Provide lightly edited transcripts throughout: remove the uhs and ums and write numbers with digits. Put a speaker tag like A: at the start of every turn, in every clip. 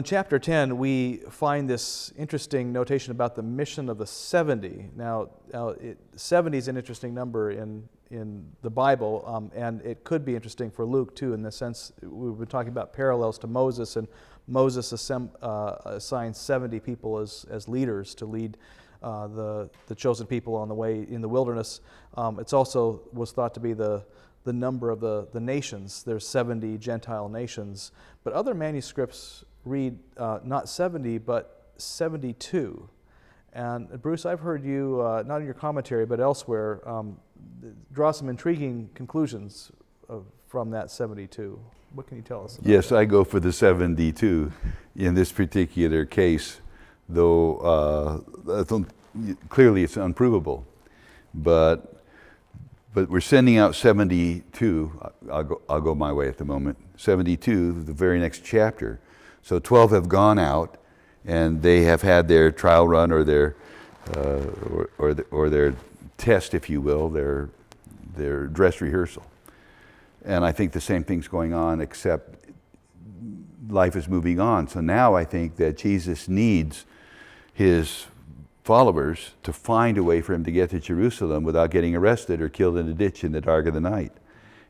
A: in chapter 10, we find this interesting notation about the mission of the 70. Now 70 is an interesting number in the Bible, and it could be interesting for Luke, too, in the sense we've been talking about parallels to Moses, and Moses assigned 70 people as leaders to lead the chosen people on the way in the wilderness. It's also was thought to be the number of the nations. There's 70 Gentile nations, but other manuscripts read not 70 but 72. And Bruce, I've heard you, not in your commentary but elsewhere, draw some intriguing conclusions from that 72. What can you tell us about
B: Yes,
A: that?
B: I go for the 72 in this particular case, though clearly it's unprovable. But we're sending out 72. I'll go my way at the moment. 72, the very next chapter. So 12 have gone out, and they have had their trial run or their their test, if you will, their dress rehearsal. And I think the same thing's going on, except life is moving on. So now I think that Jesus needs his followers to find a way for him to get to Jerusalem without getting arrested or killed in a ditch in the dark of the night.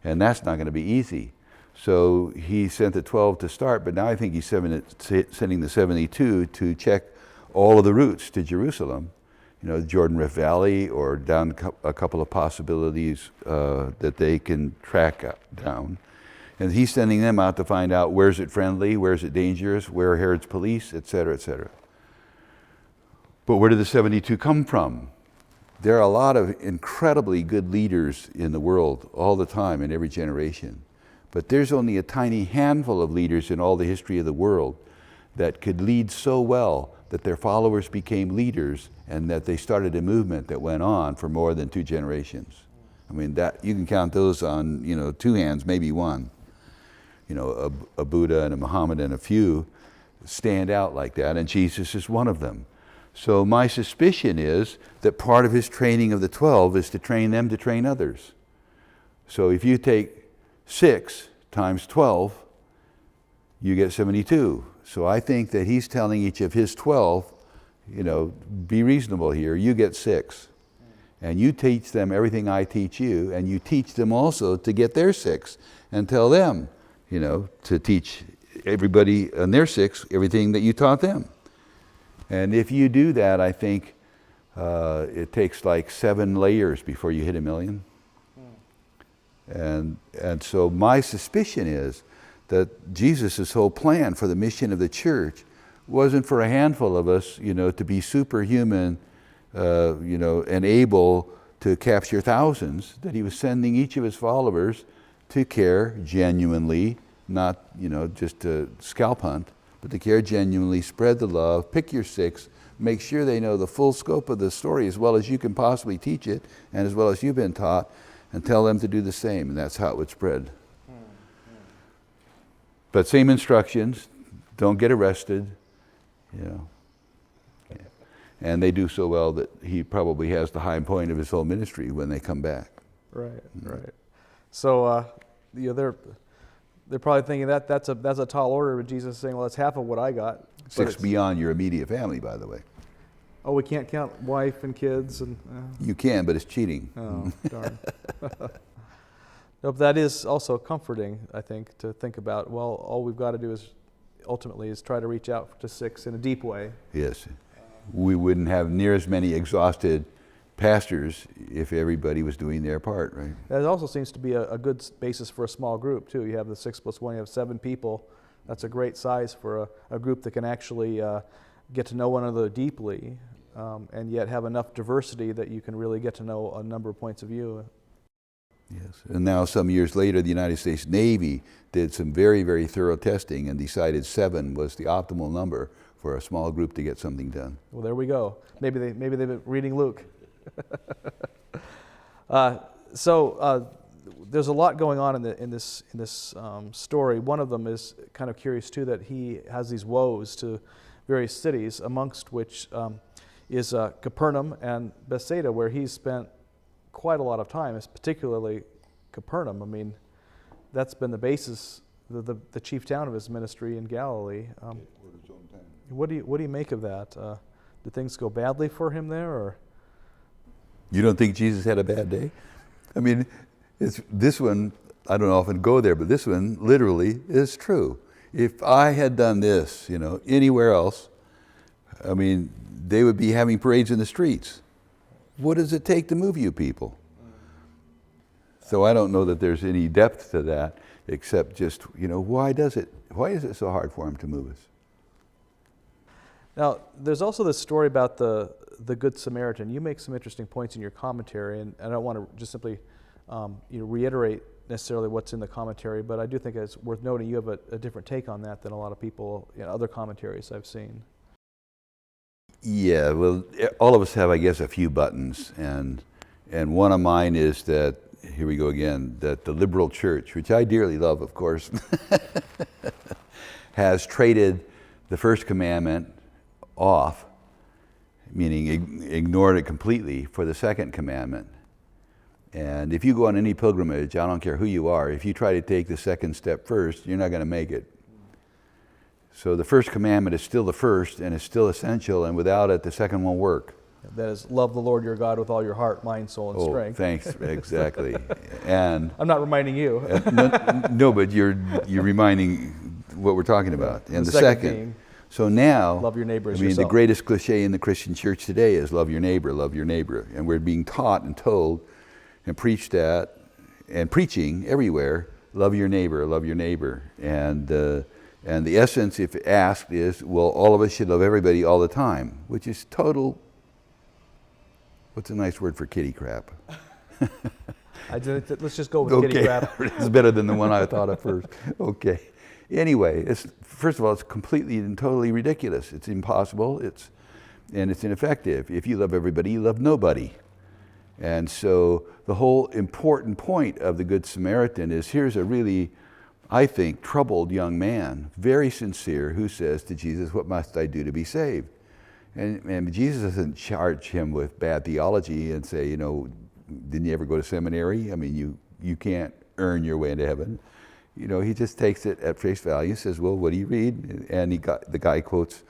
B: And that's not going to be easy. So he sent the 12 to start, but now I think he's sending the 72 to check all of the routes to Jerusalem, the Jordan Rift Valley, or down a couple of possibilities that they can track down. And he's sending them out to find out where's it friendly, where's it dangerous, where are Herod's police, et cetera, et cetera. But where did the 72 come from? There are a lot of incredibly good leaders in the world all the time in every generation. But there's only a tiny handful of leaders in all the history of the world that could lead so well that their followers became leaders and that they started a movement that went on for more than 2 generations. I mean, that you can count those on 2 hands, maybe one. A Buddha and a Muhammad and a few stand out like that, and Jesus is one of them. So my suspicion is that part of his training of the 12 is to train them to train others. So if you take 6 times 12, you get 72. So I think that he's telling each of his 12, be reasonable here, you get 6. And you teach them everything I teach you, and you teach them also to get their 6, and tell them, to teach everybody on their 6 everything that you taught them. And if you do that, I think it takes like 7 layers before you hit 1 million. And so my suspicion is that Jesus' whole plan for the mission of the church wasn't for a handful of us, to be superhuman, and able to capture thousands, that he was sending each of his followers to care genuinely, not, just to scalp hunt, but to care genuinely, spread the love, pick your 6, make sure they know the full scope of the story as well as you can possibly teach it and as well as you've been taught, and tell them to do the same, and that's how it would spread. But same instructions, don't get arrested, And they do so well that he probably has the high point of his whole ministry when they come back.
A: Right. So, they're probably thinking that's a tall order, but Jesus is saying, well, that's half of what I got.
B: 6 beyond your immediate family, by the way.
A: Oh, we can't count wife and kids?
B: You can, but it's cheating.
A: Oh, darn. Nope, that is also comforting, I think, to think about, well, all we've got to do ultimately is try to reach out to 6 in a deep way.
B: Yes. We wouldn't have near as many exhausted pastors if everybody was doing their part, right?
A: That also seems to be a good basis for a small group, too. You have the 6 + 1, you have 7 people. That's a great size for a group that can actually get to know one another deeply, and yet have enough diversity that you can really get to know a number of points of view.
B: Yes, and now some years later, the United States Navy did some very, very thorough testing and decided 7 was the optimal number for a small group to get something done.
A: Well, there we go. Maybe they've been reading Luke. So there's a lot going on in this story. One of them is kind of curious too, that he has these woes to various cities, amongst which is Capernaum and Bethsaida, where he's spent quite a lot of time. It's particularly Capernaum. I mean, that's been the basis the chief town of his ministry in Galilee. What do you make of that? Did things go badly for him there, or?
B: You don't think Jesus had a bad day? I mean, this one, I don't often go there, but this one literally is true. If I had done this, anywhere else, I mean, they would be having parades in the streets. What does it take to move you people? So I don't know that there's any depth to that, except just, why is it so hard for him to move us?
A: Now, there's also this story about the Good Samaritan. You make some interesting points in your commentary, and I don't want to just simply reiterate necessarily what's in the commentary, but I do think it's worth noting you have a different take on that than a lot of people in other commentaries I've seen.
B: Yeah, well, all of us have, I guess, a few buttons, and one of mine is that, here we go again, that the liberal church, which I dearly love, of course, has traded the first commandment off, meaning ignored it completely, for the second commandment. And if you go on any pilgrimage, I don't care who you are, if you try to take the second step first, you're not going to make it. So the first commandment is still the first, and it's still essential, and without it, the second won't work.
A: That is, love the Lord your God with all your heart, mind, soul, and strength.
B: Thanks, exactly. And
A: I'm not reminding you.
B: no, but you're reminding what we're talking about. And the second
A: being,
B: so now,
A: love your neighbor as yourself.
B: The greatest cliche in the Christian church today is love your neighbor, love your neighbor. And we're being taught and told and preached at and preaching everywhere, love your neighbor, love your neighbor. And the essence, if asked, is, well, all of us should love everybody all the time, which is total, what's a nice word for kitty crap?
A: Let's just go with kitty crap.
B: It's better than the one I thought of first. Okay. Anyway, first of all, it's completely and totally ridiculous. It's impossible, and it's ineffective. If you love everybody, you love nobody. And so the whole important point of the Good Samaritan is, here's a really, I think, troubled young man, very sincere, who says to Jesus, what must I do to be saved? And Jesus doesn't charge him with bad theology and say, didn't you ever go to seminary? I mean, you can't earn your way into heaven. He just takes it at face value and says, well, what do you read? And the guy quotes,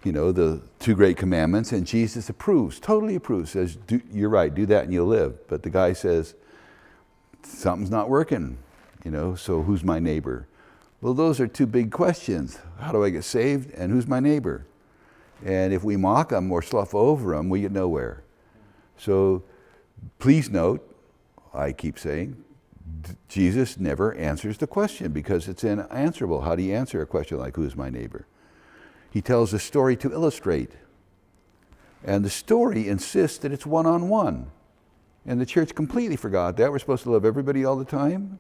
B: the two great commandments, and Jesus approves, totally approves, says, you're right, do that and you'll live. But the guy says, something's not working, so who's my neighbor? Well, those are two big questions. How do I get saved, and who's my neighbor? And if we mock them or slough over them, we get nowhere. So please note, I keep saying, Jesus never answers the question because it's unanswerable. How do you answer a question like, who's my neighbor? He tells a story to illustrate. And the story insists that it's one-on-one. And the church completely forgot that. We're supposed to love everybody all the time?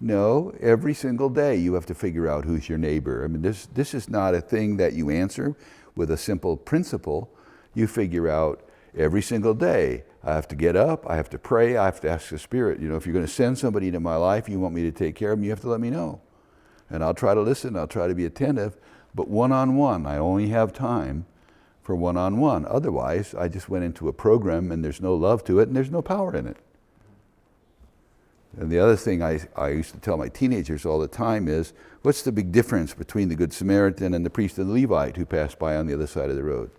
B: No, every single day you have to figure out who's your neighbor. I mean, this is not a thing that you answer with a simple principle. You figure out every single day. I have to get up, I have to pray, I have to ask the Spirit. If you're going to send somebody into my life, you want me to take care of them, you have to let me know. And I'll try to listen, I'll try to be attentive, but one-on-one, I only have time for one-on-one. Otherwise, I just went into a program and there's no love to it and there's no power in it. And the other thing I used to tell my teenagers all the time is, what's the big difference between the Good Samaritan and the priest and the Levite who passed by on the other side of the road?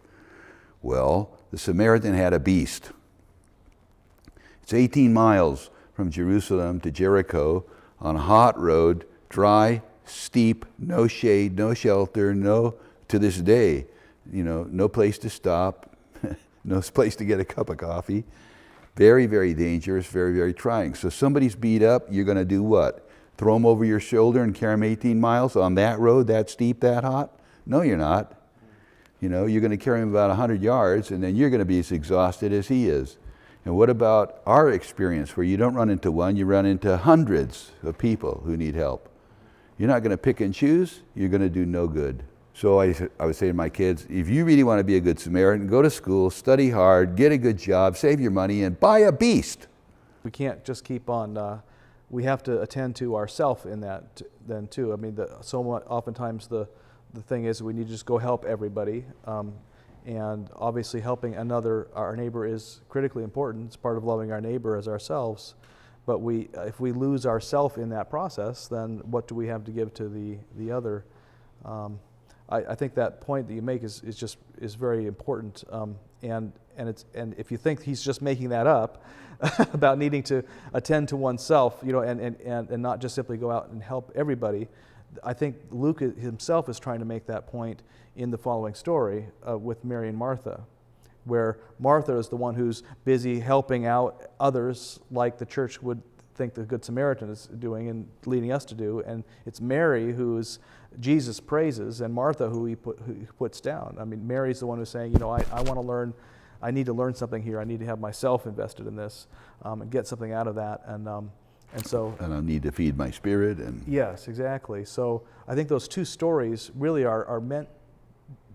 B: Well, the Samaritan had a beast. It's 18 miles from Jerusalem to Jericho on a hot road, dry, steep, no shade, no shelter, to this day, no place to stop, no place to get a cup of coffee. Very, very dangerous, very, very trying. So somebody's beat up, you're going to do what? Throw them over your shoulder and carry them 18 miles on that road, that steep, that hot? No, you're not. You're going to carry him about 100 yards, and then you're going to be as exhausted as he is. And what about our experience where you don't run into one, you run into hundreds of people who need help? You're not going to pick and choose, you're going to do no good. So I would say to my kids, if you really want to be a good Samaritan, go to school, study hard, get a good job, save your money, and buy a beast.
A: We can't just keep on, we have to attend to ourselves in that then too. I mean, oftentimes the thing is we need to just go help everybody. And obviously helping our neighbor is critically important. It's part of loving our neighbor as ourselves. But if we lose ourself in that process, then what do we have to give to the other? I think that point that you make is very important, and if you think he's just making that up about needing to attend to oneself, and not just simply go out and help everybody, I think Luke himself is trying to make that point in the following story with Mary and Martha, where Martha is the one who's busy helping out others, like the church would think the Good Samaritan is doing and leading us to do, and it's Mary who's Jesus praises, and Martha who he puts down. I mean, Mary's the one who's saying, I want to learn, I need to learn something here. I need to have myself invested in this and get something out of that, and so. And
B: I need to feed my spirit. And
A: yes, exactly. So I think those two stories really are meant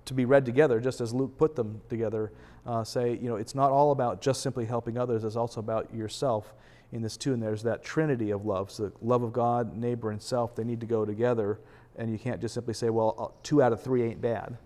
A: to be read together, just as Luke put them together. It's not all about just simply helping others. It's also about yourself in this too. And there's that trinity of love. So the love of God, neighbor, and self, they need to go together. And you can't just simply say, well, 2 out of 3 ain't bad.